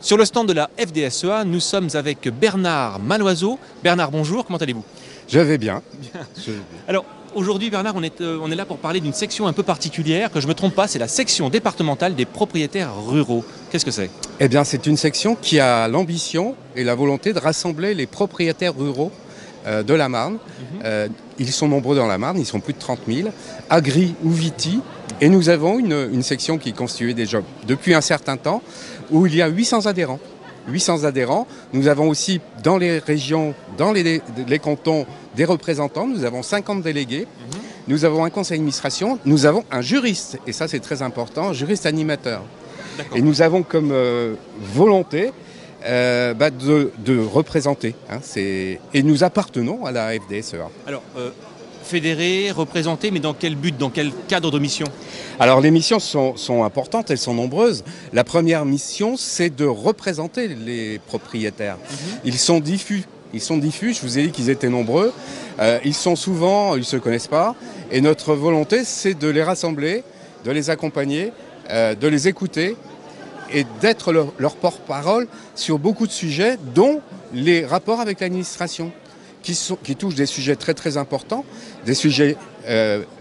Sur le stand de la FDSEA, nous sommes avec Bernard Maloiseau. Bernard, bonjour, comment allez-vous? Je vais bien. Alors, aujourd'hui, Bernard, on est là pour parler d'une section un peu particulière, que je ne me trompe pas, c'est la section départementale des propriétaires ruraux. Qu'est-ce que c'est? Eh bien, c'est une section qui a l'ambition et la volonté de rassembler les propriétaires ruraux de la Marne. Ils sont nombreux dans la Marne, ils sont plus de 30 000, agri ou viti. Et nous avons une section qui est constituée déjà depuis un certain temps, où il y a 800 adhérents. 800 adhérents. Nous avons aussi dans les régions, dans les cantons, des représentants. Nous avons 50 délégués. Nous avons un conseil d'administration. Nous avons un juriste. Et ça, c'est très important, juriste animateur. Et nous avons comme volonté de représenter. Et nous appartenons à la FDSEA. Alors, fédérer, représenter, mais dans quel but, dans quel cadre de mission? Alors les missions sont importantes, elles sont nombreuses. La première mission, c'est de représenter les propriétaires. Ils sont diffus, je vous ai dit qu'ils étaient nombreux. Ils sont souvent, ils ne se connaissent pas. Et notre volonté, c'est de les rassembler, de les accompagner, de les écouter et d'être leur porte-parole sur beaucoup de sujets, dont les rapports avec l'administration, qui touchent des sujets très très importants, des sujets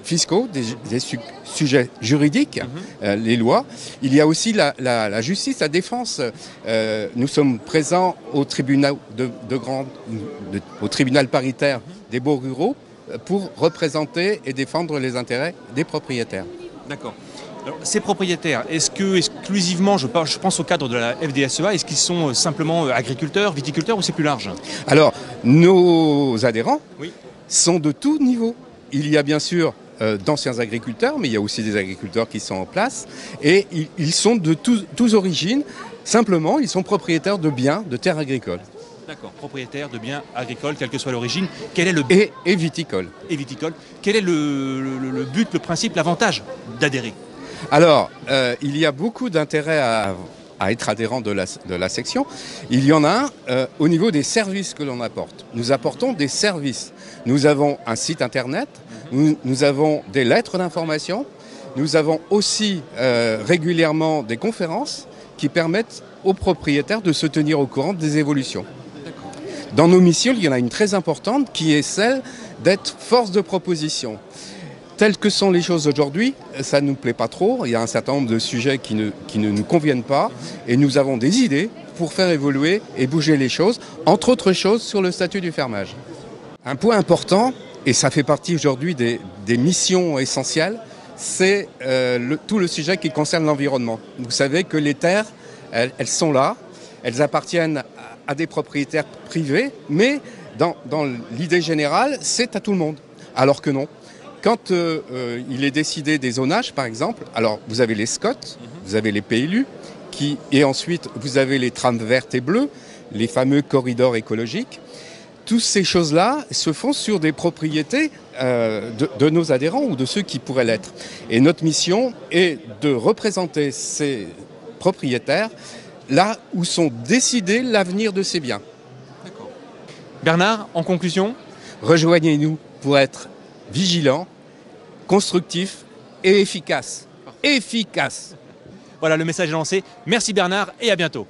fiscaux, des sujets juridiques, les lois. Il y a aussi la justice, la défense. Nous sommes présents au tribunal, au tribunal paritaire des baux ruraux pour représenter et défendre les intérêts des propriétaires. D'accord. Alors, ces propriétaires, est-ce que exclusivement, je pense au cadre de la FDSEA, est-ce qu'ils sont simplement agriculteurs, viticulteurs ou c'est plus large? Alors, nos adhérents sont de tout niveau. Il y a bien sûr d'anciens agriculteurs, mais il y a aussi des agriculteurs qui sont en place. Et ils sont de tous origines. Simplement, ils sont propriétaires de biens, de terres agricoles. D'accord, propriétaires de biens agricoles, quelle que soit l'origine. Quel est le et viticole. Et viticole. Quel est le but, le principe, l'avantage d'adhérer? Alors, il y a beaucoup d'intérêt à être adhérent de la section. Il y en a un au niveau des services que l'on apporte. Nous apportons des services. Nous avons un site internet, nous avons des lettres d'information, nous avons aussi régulièrement des conférences qui permettent aux propriétaires de se tenir au courant des évolutions. Dans nos missions, il y en a une très importante qui est celle d'être force de proposition. Telles que sont les choses aujourd'hui, ça ne nous plaît pas trop. Il y a un certain nombre de sujets qui ne nous conviennent pas. Et nous avons des idées pour faire évoluer et bouger les choses, entre autres choses sur le statut du fermage. Un point important, et ça fait partie aujourd'hui des missions essentielles, c'est tout le sujet qui concerne l'environnement. Vous savez que les terres, elles sont là, elles appartiennent à des propriétaires privés, mais dans l'idée générale, c'est à tout le monde. Alors que non. Quand il est décidé des zonages, par exemple, alors vous avez les SCOT, vous avez les PLU, et ensuite vous avez les trames vertes et bleues, les fameux corridors écologiques. Toutes ces choses-là se font sur des propriétés de nos adhérents ou de ceux qui pourraient l'être. Et notre mission est de représenter ces propriétaires là où sont décidés l'avenir de ces biens. D'accord. Bernard, en conclusion? Rejoignez-nous pour être vigilants, constructifs et efficaces. Efficaces. Voilà, le message est lancé. Merci Bernard et à bientôt.